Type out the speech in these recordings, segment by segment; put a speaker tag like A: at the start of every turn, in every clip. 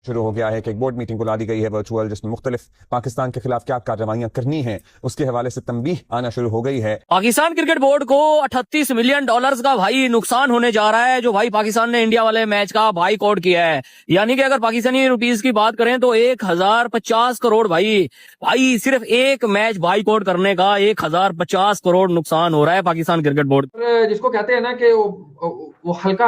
A: शुरू हो गया है कि एक बोर्ड मीटिंग बुला दी गई है वर्चुअल, जिसमें मुख्तलिफ पाकिस्तान के खिलाफ क्या कार्रवाइयां करनी है उसके हवाले से तंबीह आना शुरू हो गई है।
B: पाकिस्तान क्रिकेट बोर्ड को $38 मिलियन का भाई नुकसान होने जा रहा है, जो भाई पाकिस्तान ने इंडिया वाले मैच का बाइकआउट किया है। यानी कि अगर पाकिस्तानी रुपीस की बात करें तो 1050 करोड़ भाई सिर्फ एक मैच बाइकआउट करने का 1050 करोड़ नुकसान हो रहा है पाकिस्तान क्रिकेट बोर्ड।
C: जिसको कहते हैं ना कि वो हल्की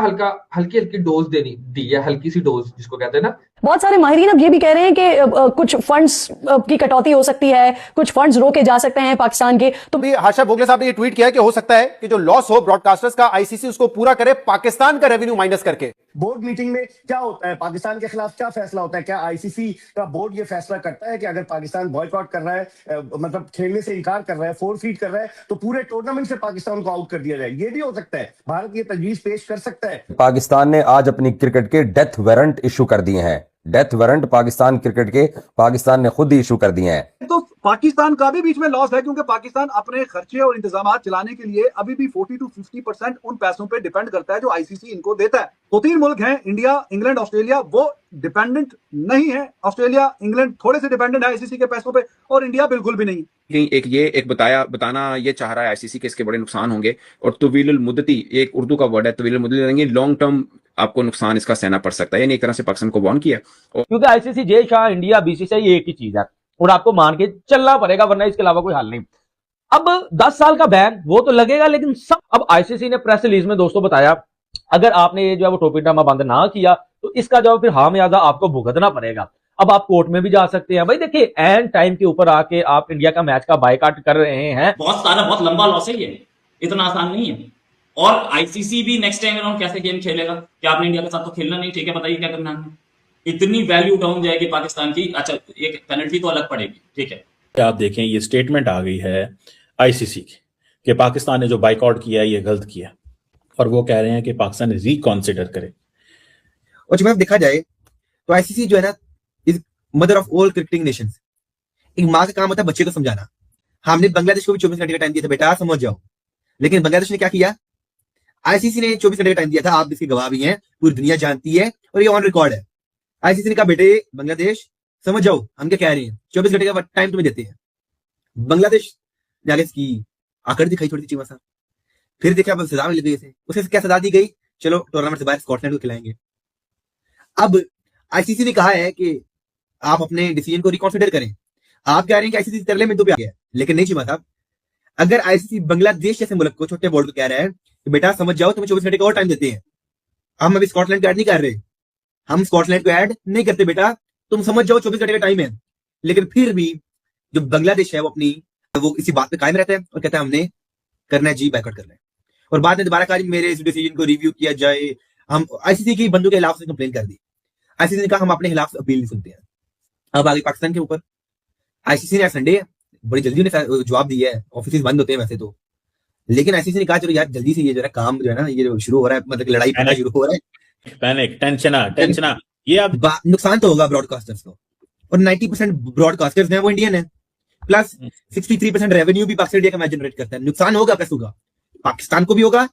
C: हल्की डोज दी है, हल्की सी डोज जिसको कहते हैं ना।
D: बहुत सारे माहिरीन अब ये भी कह रहे हैं कि कुछ फंड्स की कटौती हो सकती है, कुछ फंड्स रोके जा सकते हैं पाकिस्तान के। तो
E: भी हाशा भोगले साहब ने ये ट्वीट किया है कि हो सकता है कि जो लॉस हो ब्रॉडकास्टर्स का, आईसीसी उसको पूरा करे पाकिस्तान का रेवेन्यू माइनस करके।
F: बोर्ड मीटिंग में क्या होता है, पाकिस्तान के खिलाफ क्या फैसला होता है? क्या आईसीसी का बोर्ड ये फैसला करता है कि अगर पाकिस्तान बॉयकॉट कर रहा है, मतलब खेलने से इनकार कर रहा है, फोरफीट कर रहा है, तो पूरे टूर्नामेंट से पाकिस्तान को आउट कर दिया जाए? ये भी हो सकता है, भारत ये तजवीज पेश कर सकता है।
G: पाकिस्तान ने आज अपनी क्रिकेट के डेथ वारंट इशू कर दिए हैं। डेथ वारंट पाकिस्तान क्रिकेट के पाकिस्तान ने खुद ही इशू कर दिए हैं।
H: तो पाकिस्तान का भी बीच में लॉस है, क्योंकि पाकिस्तान अपने खर्चे और इंतजाम चलाने के लिए अभी भी 40 to 50% उन पैसों पे डिपेंड करता है जो आईसीसी इनको देता है। तो 3 मुल्क हैं, इंडिया, इंग्लैंड, ऑस्ट्रेलिया, वो डिपेंडेंट नहीं है। ऑस्ट्रेलिया, इंग्लैंड थोड़े से डिपेंडेंट है आईसीसी के पैसों पे, और इंडिया बिल्कुल भी नहीं।
I: एक बताना ये चाह रहा है आईसीसी के इसके बड़े नुकसान होंगे, और तवीलुल मुद्दती, एक उर्दू का वर्ड है, तवीलुल मुद्दती, लॉन्ग टर्म आपको नुकसान इसका सहना पड़ सकता है। यानी एक तरह से पाकिस्तान को वार्न किया।
J: क्योंकि ICC, Jay Shah, India, BCCI एक ही चीज है और आपको मान के चलना पड़ेगा, वरना इसके अलावा कोई हल नहीं। अब 10 साल का बैन वो तो लगेगा, लेकिन सब अब आईसीसी ने प्रेस रिलीज में दोस्तों बताया, अगर आपने ये जो है वो टोपी ड्रामा बंद ना किया तो इसका जो फिर खामियाजा आपको भुगतना पड़ेगा। अब आप कोर्ट में भी जा सकते हैं। भाई देखिए, एंड टाइम के ऊपर आके आप इंडिया का मैच का बायकॉट कर रहे हैं।
K: बहुत लंबा लॉस है, ये इतना आसान नहीं है। और आईसीसी भी नेक्स्ट टाइम अराउंड कैसे गेम खेलेगा? क्या आपने इंडिया के साथ तो खेलना नहीं, ठीक है, बताइए क्या करना है? इतनी वैल्यू डाउन जाएगी पाकिस्तान की। अच्छा, एक पेनल्टी तो अलग पड़ेगी, ठीक है।
L: आप देखें, ये स्टेटमेंट आ गई है आईसीसी की कि पाकिस्तान ने जो बाइकआउट किया है ये गलत किया, और वो कह रहे हैं कि पाकिस्तान रिकॉन्सिडर करे।
E: और जब देखा जाए तो आईसीसी जो है ना, is mother of all cricketing Nations. एक माँ का काम होता है बच्चे को समझाना। हमने बांग्लादेश को भी 24 घंटे का टाइम दिया था, बेटा समझ जाओ, लेकिन बांग्लादेश ने क्या किया? आईसीसी ने 24 घंटे का टाइम दिया था, आप इसकी गवाह भी हैं, पूरी दुनिया जानती है और ये ऑन रिकॉर्ड है। आईसीसी ने कहा बेटे बांग्लादेश समझ जाओ हम क्या कह रहे हैं, 24 घंटे का टाइम तुम्हें देते हैं। बांग्लादेश ने आगे की आकर दिखाई थोड़ी सी चीमा सा, फिर देखा सजा मिल गई, उसे क्या सजा दी गई? चलो टूर्नामेंट से बाहर स्कॉटलैंड को खिलाएंगे। अब आईसीसी ने कहा है कि आप अपने डिसीजन को रिकॉन्सिडर करें। आप कह रहे हैं कि आईसीसी तरले में तो भी आ गया, लेकिन नहीं चीमा साहब, अगर आईसीसी बांग्लादेश जैसे मुल्क को, छोटे बोर्ड को कह रहा है कि बेटा समझ जाओ तुम्हें 24 घंटे का और टाइम देते हैं, हम अभी स्कॉटलैंड को ऐड नहीं कर रहे, हम स्कॉटलैंड को ऐड नहीं करते बेटा, तुम समझ जाओ 24 घंटे का टाइम है। लेकिन फिर भी जो बांग्लादेश है वो इसी बात पे कायम रहता है और कहता है हमने करना है जी, बायकॉट करना है। और बाद में दोबारा कहा मेरे इस डिसीजन को रिव्यू किया जाए। हम आईसीसी की बंदों के खिलाफ से कंप्लेन कर दी। आईसीसी ने कहा हम अपने खिलाफ अपील नहीं सुनते हैं। अब आगे पाकिस्तान के ऊपर आईसीसी ने संडे बड़ी जल्दी उन्हें जवाब दिया है, ऑफिस बंद होते हैं वैसे तो, लेकिन आईसीसी ने कहा चलो यार जल्दी से ये जो है काम जो है ना, ये जो शुरू हो रहा है, मतलब लड़ाई शुरू हो रहा है,
L: पैनिक टेंशन ये अब
E: नुकसान तो होगा ब्रॉडकास्टर्स को, और 90% ब्रॉडकास्टर्स हैं वो इंडियन है, प्लस 63% रेवेन्यू भी पाकिस्तान इंडिया का मैच जनरेट करता है। नुकसान होगा, प्लस होगा, पाकिस्तान को भी होगा,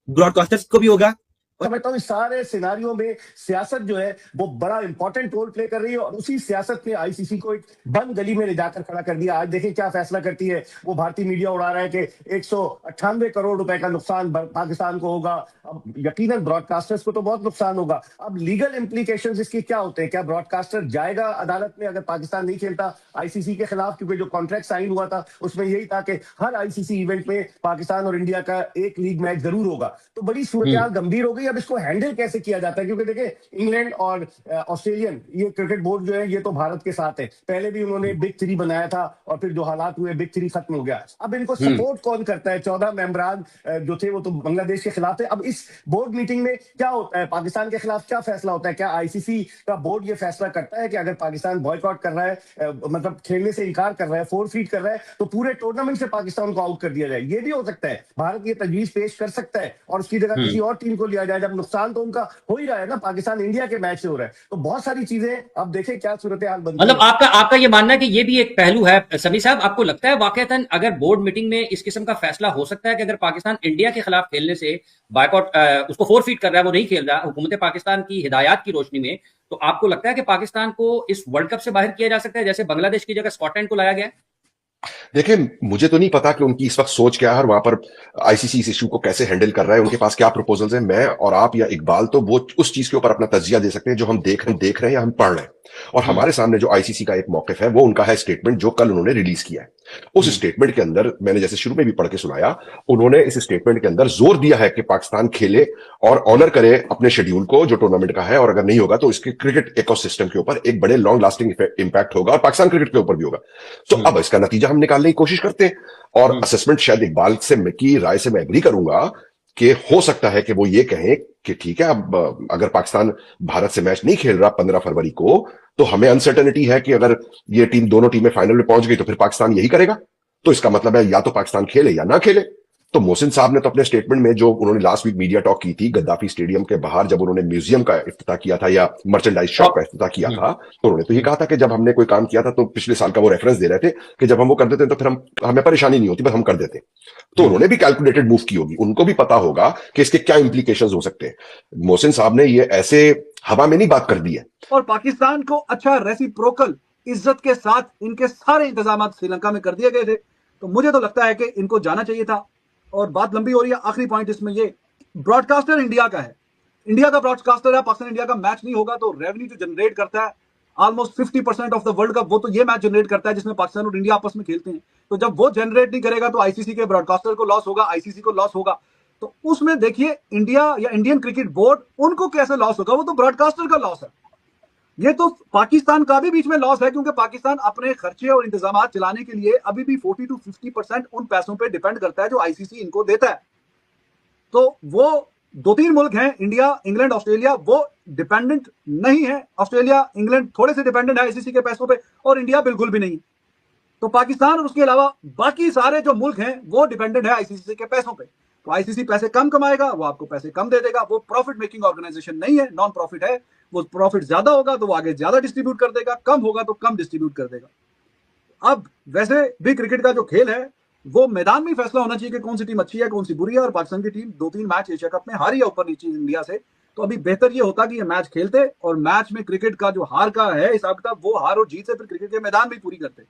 E: ब्रॉडकास्टर्स को भी होगा।
F: समझता हूँ इस सारे सिनारियों में सियासत जो है वो बड़ा इंपॉर्टेंट रोल प्ले कर रही है, और उसी सियासत ने आईसीसी को एक बंद गली में ले जाकर खड़ा कर दिया। आज देखिए क्या फैसला करती है। वो भारतीय मीडिया उड़ा रहा है कि 198 करोड़ रुपए का नुकसान पाकिस्तान को होगा। अब यकीनन ब्रॉडकास्टर्स को तो बहुत नुकसान होगा। अब लीगल इम्प्लीकेशंस इसके क्या होते हैं? क्या ब्रॉडकास्टर जाएगा अदालत में अगर पाकिस्तान नहीं खेलता आईसीसी के खिलाफ? क्योंकि जो कॉन्ट्रैक्ट साइन हुआ था उसमें यही था कि हर आईसीसी इवेंट में पाकिस्तान और इंडिया का एक लीग मैच जरूर होगा। तो बड़ी सूरत गंभीर हो गई। अब इसको हैंडल कैसे किया जाता है? क्योंकि देखिए इंग्लैंड और ऑस्ट्रेलियन ये क्रिकेट बोर्ड जो है ये तो भारत के साथ है। पहले भी उन्होंने बिग 3 बनाया था और फिर जो हालात हुए बिग 3 खत्म हो गया। अब इनको सपोर्ट कौन करता है? 14 मेंबरान जो थे वो तो बांग्लादेश के खिलाफ थे। अब इस बोर्ड मीटिंग में क्या होता है? पाकिस्तान के खिलाफ क्या फैसला होता है? क्या आईसीसी का बोर्ड ये फैसला करता है कि अगर पाकिस्तान बॉयकॉट कर रहा है, मतलब खेलने से इनकार कर रहा है, फोरफीट कर रहा है, तो पूरे टूर्नामेंट से पाकिस्तान को आउट कर दिया जाए? ये भी हो सकता है, भारत ये तजवीज पेश कर सकता है और उसकी जगह किसी और टीम को लिया जाए। है, जब नुकसान तो उनका हो ही रहा है ना, पाकिस्तान इंडिया के मैच से हो रहा है। तो बहुत सारी चीजें अब देखें क्या सूरत हाल बनती
M: मतलब
F: है।
M: आपका ये मानना है कि ये भी एक पहलू है। समी साहब, आपको लगता है वाकईतन अगर बोर्ड मीटिंग में इस किस्म का फैसला हो सकता है कि अगर पाकिस्तान इंडिया के खिलाफ खेलने से बायकॉट उसको फोरफीट कर रहा है, वो नहीं खेल रहा हुकूमत पाकिस्तान की हिदायत की रोशनी में, तो आपको लगता है कि पाकिस्तान को इस वर्ल्ड कप से बाहर किया जा सकता है, जैसे बांग्लादेश की जगह स्कॉटलैंड को लाया गया?
N: देखिए, मुझे तो नहीं पता कि उनकी इस वक्त सोच क्या है और वहां पर आईसीसी इस इशू को कैसे हैंडल कर रहा है, उनके पास क्या प्रपोजल्स हैं। मैं और आप या इकबाल तो वो उस चीज के ऊपर अपना तजिया दे सकते हैं जो हम देख रहे हैं या हम पढ़ रहे हैं। और हमारे सामने जो आईसीसी का एक मौकिफ है वो उनका है स्टेटमेंट जो कल उन्होंने रिलीज किया है। उस स्टेटमेंट के अंदर मैंने जैसे शुरू में भी पढ़ के सुनाया, उन्होंने इस स्टेटमेंट के अंदर जोर दिया है कि पाकिस्तान खेले और ऑनर करे अपने शेड्यूल को जो टूर्नामेंट का है, और अगर नहीं होगा तो इसके क्रिकेट इकोसिस्टम के ऊपर एक बड़े लॉन्ग लास्टिंग इम्पैक्ट होगा और पाकिस्तान क्रिकेट के ऊपर भी होगा। तो अब इसका नतीजा हम निकालने की कोशिश करते हैं, और असेसमेंट शायद इकबाल से की राय से मैं एग्री करूंगा कि हो सकता है कि वो ये कहें कि ठीक है, अब अगर पाकिस्तान भारत से मैच नहीं खेल रहा 15 फरवरी को, तो हमें अनसर्टेनिटी है कि अगर ये दोनों टीमें फाइनल में पहुंच गई तो फिर पाकिस्तान यही करेगा। तो इसका मतलब है या तो पाकिस्तान खेले या ना खेले। तो मोहसिन साहब ने तो अपने स्टेटमेंट में जो उन्होंने लास्ट वीक मीडिया टॉक की थी गद्दाफी स्टेडियम के बाहर, जब उन्होंने म्यूजियम का इफ्तिताह किया था या मर्चेंडाइज शॉप का इफ्तिताह किया था, तो उन्होंने तो ये कहा था कि जब हमने कोई काम किया था तो पिछले साल का वो रेफरेंस दे रहे थे कि जब हम वो कर देते हैं तो फिर हमें परेशानी नहीं होती, बस हम कर देते। तो उन्होंने भी कैलकुलेटेड मूव की होगी, उनको भी पता होगा कि इसके क्या इंप्लीकेशंस हो सकते हैं। मोहसिन साहब ने ये ऐसे हवा में नहीं बात कर दी है।
H: और पाकिस्तान को अच्छा रेसिप्रोकल इज्जत के साथ इनके सारे इंतजाम श्रीलंका में कर दिए गए थे। तो मुझे तो लगता है कि इनको जाना चाहिए था। और बात लंबी हो रही है, आखिरी पॉइंट इसमें ये, ब्रॉडकास्टर इंडिया का है, इंडिया का ब्रॉडकास्टर है, पाकिस्तान इंडिया का मैच नहीं होगा तो रेवेन्यू जो जनरेट करता है almost 50% of the world cup, वो तो ये मैच जनरेट करता है जिसमें पाकिस्तान और इंडिया आपस में खेलते हैं। तो जब वो जनरेट नहीं करेगा तो आईसीसी के ब्रॉडकास्टर को लॉस होगा, आईसीसी को लॉस होगा। तो उसमें देखिए इंडिया या इंडियन क्रिकेट बोर्ड उनको कैसे लॉस होगा, वो तो ब्रॉडकास्टर का लॉस है। ये तो पाकिस्तान का भी बीच में लॉस है, क्योंकि पाकिस्तान अपने खर्चे और इंतजाम चलाने के लिए अभी भी 40 to 50% उन पैसों पे डिपेंड करता है जो आईसीसी इनको देता है। तो वो 2-3 मुल्क हैं, इंडिया, इंग्लैंड, ऑस्ट्रेलिया, वो डिपेंडेंट नहीं है। ऑस्ट्रेलिया, इंग्लैंड थोड़े से डिपेंडेंट है आईसीसी के पैसों पे, और इंडिया बिल्कुल भी नहीं। तो पाकिस्तान और उसके अलावा बाकी सारे जो मुल्क हैं वो डिपेंडेंट है आईसीसी के पैसों पे। तो आईसीसी पैसे कम कमाएगा, वो आपको पैसे कम दे देगा। वो प्रॉफिट मेकिंग ऑर्गेनाइजेशन नहीं है, नॉन प्रॉफिट है। वो प्रॉफिट ज्यादा होगा तो वो आगे ज्यादा डिस्ट्रीब्यूट कर देगा, कम होगा तो कम डिस्ट्रीब्यूट कर देगा। अब वैसे भी क्रिकेट का जो खेल है वो मैदान में फैसला होना चाहिए कि कौन सी टीम अच्छी है, कौन सी बुरी है। और पाकिस्तान की टीम 2-3 मैच एशिया कप में हारी है ऊपर नीचे इंडिया से। तो अभी बेहतर ये होता कि ये मैच खेलते और मैच में क्रिकेट का जो हार का है हिसाब किताब, वो हार और जीत से फिर क्रिकेट के मैदान भी पूरी करते।